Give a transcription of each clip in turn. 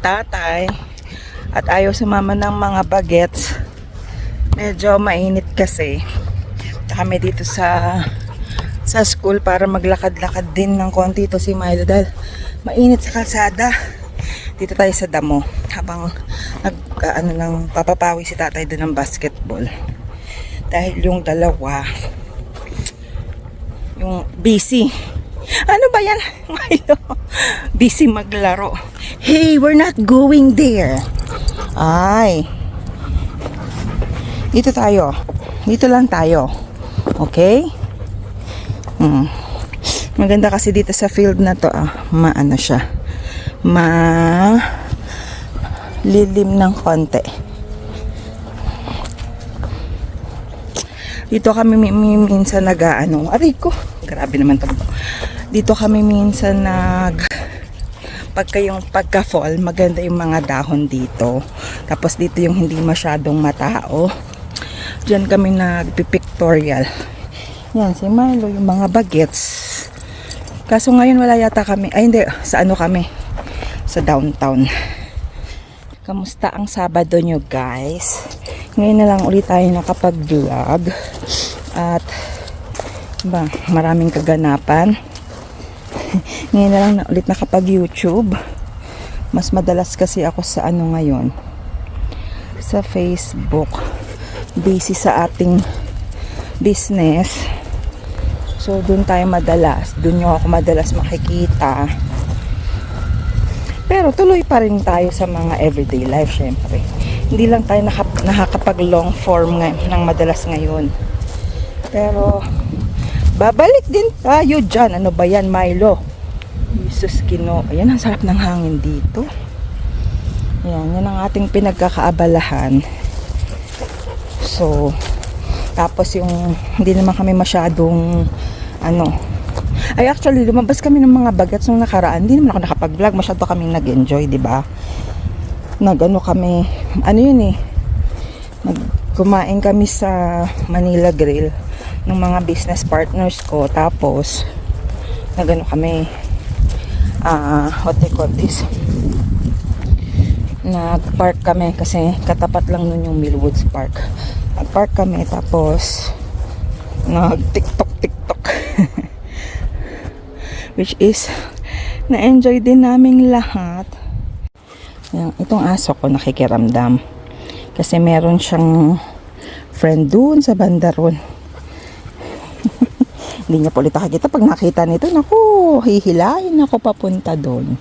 tatay at ayaw sumama ng mga bagets. Medyo mainit kasi. Kami dito sa school para maglakad-lakad din ng konti ito si Milo dahil mainit sa kalsada. Dito tayo sa damo habang papapawi si tatay doon ng basketball. Dahil yung dalawa yung busy. Ano ba yan? Milo? Busy maglaro. Hey, we're not going there. Ay. Dito tayo. Dito lang tayo. Okay? Maganda kasi dito sa field na to. Maano siya. Lilim ng konti. Dito kami minsan aray ko. Grabe naman to. Dito kami minsan pagka-fall, maganda yung mga dahon dito. Tapos dito yung hindi masyadong matao. Diyan kami nagpipictorial. Yan, si Milo, yung mga bagets. Kaso ngayon wala yata kami. Ay hindi, sa kami? Sa downtown. Kamusta ang Sabado nyo guys? Ngayon na lang ulit tayo nakapag-vlog. At maraming kaganapan. Ngayon na lang ulit nakapag-YouTube. Mas madalas kasi ako sa ngayon. Sa Facebook. Busy sa ating business. So, doon tayo madalas. Doon nyo ako madalas makikita. Pero tuloy pa rin tayo sa mga everyday life, syempre. Hindi lang tayo nakakapag long form ng madalas ngayon. Pero, babalik din tayo dyan. Ano ba yan, Milo? Jesus Kino. Ayan, ang sarap ng hangin dito. Yan ang ating pinagkakaabalahan. So, tapos yung hindi naman kami masyadong ay actually lumabas kami ng mga bagets nung nakaraan. Hindi naman ako nakapag-vlog, masyado kaming nag-enjoy, di ba? Kami, kumain kami sa Manila Grill ng mga business partners ko. Tapos kami what they call this, nag-park kami kasi katapat lang nun yung Millwoods Park. Nag-park kami tapos nag-tiktok which is na-enjoy din naming lahat. Itong aso ko nakikiramdam kasi meron siyang friend dun sa banda ron. Hindi niya po ulit nakikita. Pag nakita nito, naku, hihilahin ako papunta doon.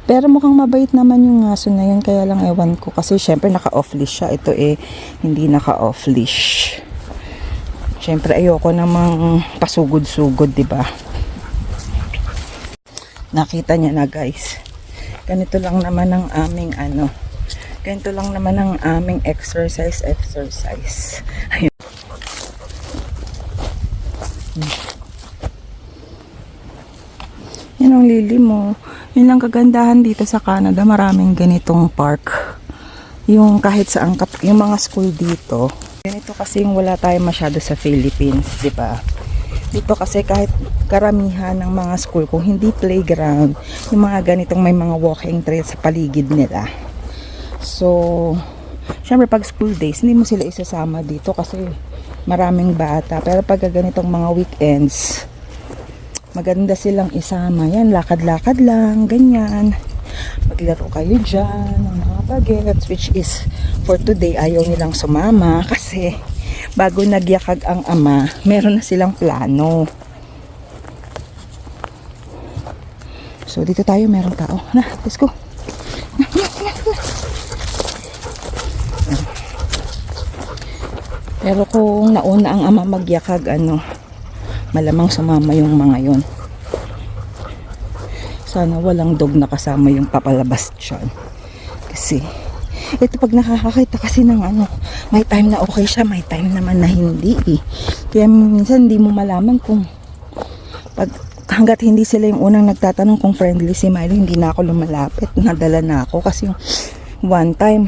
Pero mukhang mabait naman yung aso na yun, kaya lang ewan ko. Kasi syempre naka-off leash siya. Ito hindi naka-off leash. Syempre ayoko namang pasugod-sugod, diba? Nakita niya na guys. Ganito lang naman ang aming ganito lang naman ang aming exercise. Ayun. Yan ang lili mo. Yun lang kagandahan dito sa Canada. Maraming ganitong park. Yung kahit saan, yung mga school dito. Ganito kasi yung wala tayo masyado sa Philippines, di ba? Dito kasi kahit karamihan ng mga school, kung hindi playground, yung mga ganitong may mga walking trail sa paligid nila. So, syempre pag school days, hindi mo sila isasama dito kasi maraming bata. Pero pag ganitong mga weekends, maganda silang isama. Yan, lakad-lakad lang, ganyan. Maglaro kayo dyan, ng mga bagets, which is, for today, ayaw nilang sumama kasi bago nagyakag ang ama, meron na silang plano. So, dito tayo, merong tao. Na, let's go. Pero kung nauna ang ama magyakag, malamang sumama yung mga yon. Sana walang dog na kasama yung papalabas dyan. Kasi, ito pag nakakakita kasi ng may time na okay siya, may time naman na hindi Kaya minsan hindi mo malaman kung hanggat hindi sila yung unang nagtatanong kung friendly si Milo, hindi na ako lumalapit. Nadala na ako kasi yung one time,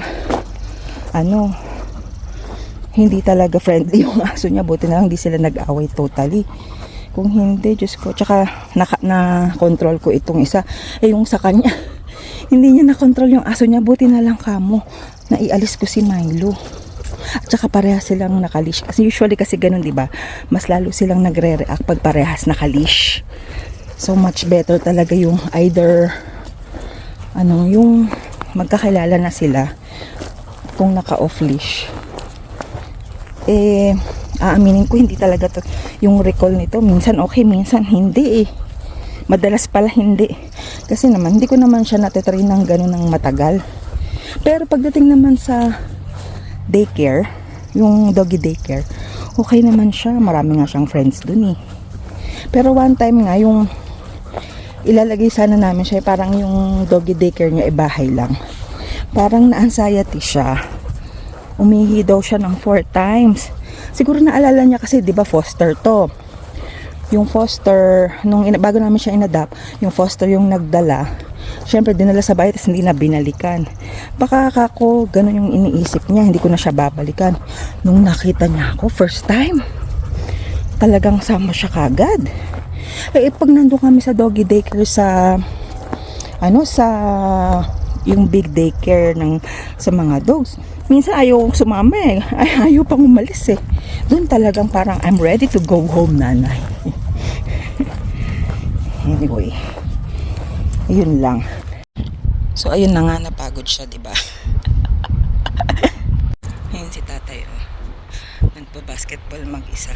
hindi talaga friendly yung aso niya. Buti na lang hindi sila nag-away totally. Kung hindi, Diyos ko. Tsaka na-control ko itong isa. Yung sa kanya, Hindi niya na-control yung aso niya. Buti na lang kamo. Naialis ko si Milo. At saka parehas silang nakalish. Kasi usually kasi ganun, di ba? Mas lalo silang nagre-react pag parehas nakalish. So much better talaga yung either yung magkakilala na sila kung naka-off leash. Aaminin ko hindi talaga to yung recall nito. Minsan okay, minsan hindi eh. Madalas pala hindi. Kasi naman, hindi ko naman siya natitrain ng gano'n ng matagal. Pero pagdating naman sa daycare, yung doggy daycare, okay naman siya. Marami nga siyang friends dun eh. Pero one time nga, yung ilalagay sana namin siya, parang yung doggy daycare niya bahay lang. Parang na-anxiety siya. Umihi daw siya ng 4 times. Siguro naalala niya kasi, di ba, foster to. Yung foster, bago namin siya inadapt, yung foster yung nagdala. Siyempre, dinala sa bahay, tapos hindi na binalikan. Baka ako, ganun yung iniisip niya, hindi ko na siya babalikan. Nung nakita niya ako, first time, talagang sama siya kagad. Pag nandun kami sa doggy daycare sa yung big daycare sa mga dogs, minsan ayaw sumama eh. Ayaw pang umalis eh. Doon talagang parang I'm ready to go home, nanay. Anyway, yun lang. So ayun na nga, napagod siya, di ba? Ayun si tatay, oh. Nagpa-basketball mag-isa.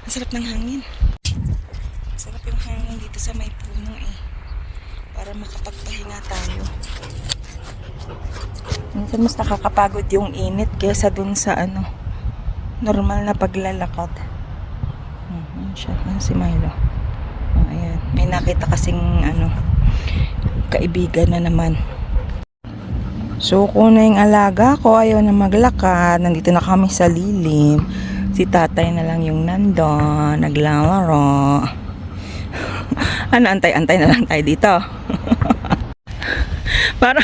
Ang sarap ng hangin. Sarap yung hangin dito sa may puno eh. Para makapagpahinga tayo. Minsan mas nakakapagod yung init kaysa dun sa normal na paglalakad. Ayan siya. Si Milo. Ayan. May nakita kasing kaibigan na naman. So kung na yung alaga ko, ayaw na maglakad. Nandito na kami sa lilim. Si tatay na lang yung nandun. Naglalaro. Antay-antay na lang tayo dito. Parang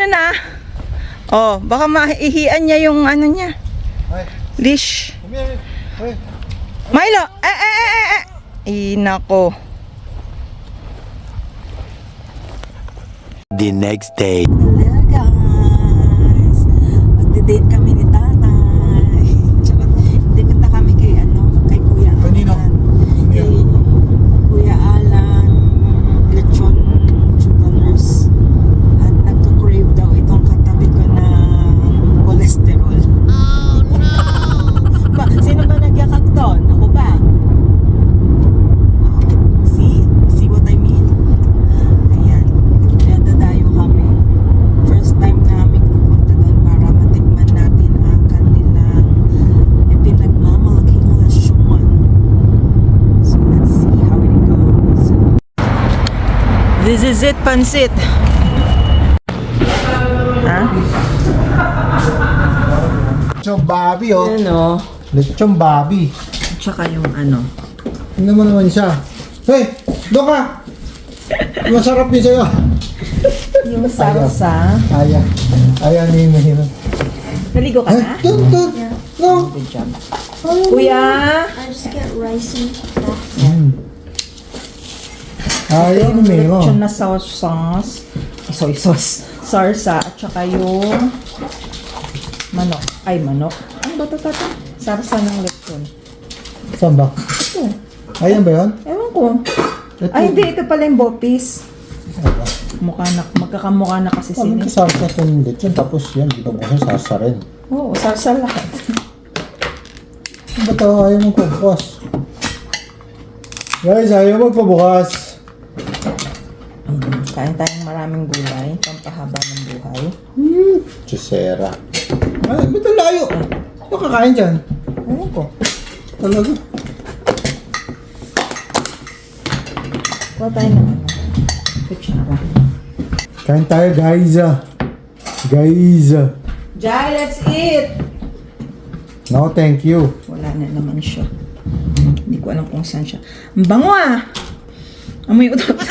na? Oh, baka maihian niya yung niya. Leash. Milo! Nako. The next day. Hello guys. Magde-date kami ni tatay. Tsaka, punta kami kay Kuya Alan. Kay Kuya Alan, lechon chupaners. At nagka-crave daw itong katabi ko na cholesterol. Oh no! Sino ba nagyakag doon? Ako ba? See what I mean? Ayan. Kaya dadayo kami. First time namin pupunta doon para matikman natin ang kanilang ipinagmamalaking lasyon. So let's see how it goes. This is it, pansit. Ha? Lechong babi, oh. Ano? Lechong babi. Tsaka yung Tingnan mo naman siya. Hey! Doon ka! Masarap din sa'yo. yung salsa. Ayan, hino. Naligo ka na? Doon. No. Good job. Kuya! I just get rice and that. Ayaw, Mimo. Lechon na sauce. Soy sauce. Sarsa. At saka yung manok. Ay, manok. Ano ba ito, tata? Sarsa ng lechon. Saan ba? Ito. Ayan ba yun? Ewan ko. Ito. Ay, hindi. Ito pala yung bopis. Magkakamukha na kasi Ano sila. ka sarsa itong lechon? Tapos yan, di ba mo sarsa rin? Oo, sarsa lahat. Ano ba ito? Ayaw mong pagbukas. Guys, ayaw magpabukas. Kain tayong maraming gulay. Pampahaba ng buhay. Chusera. Ay, ba't ang layo? Ano kakain dyan? Ewan ko. Talaga? Kuha tayo ng kutsara. Kain tayo, guys. Guys. Jai, let's eat! No, thank you. Wala na naman siya. Hindi ko alam kung saan siya. Ang bango ah! Amoy utot.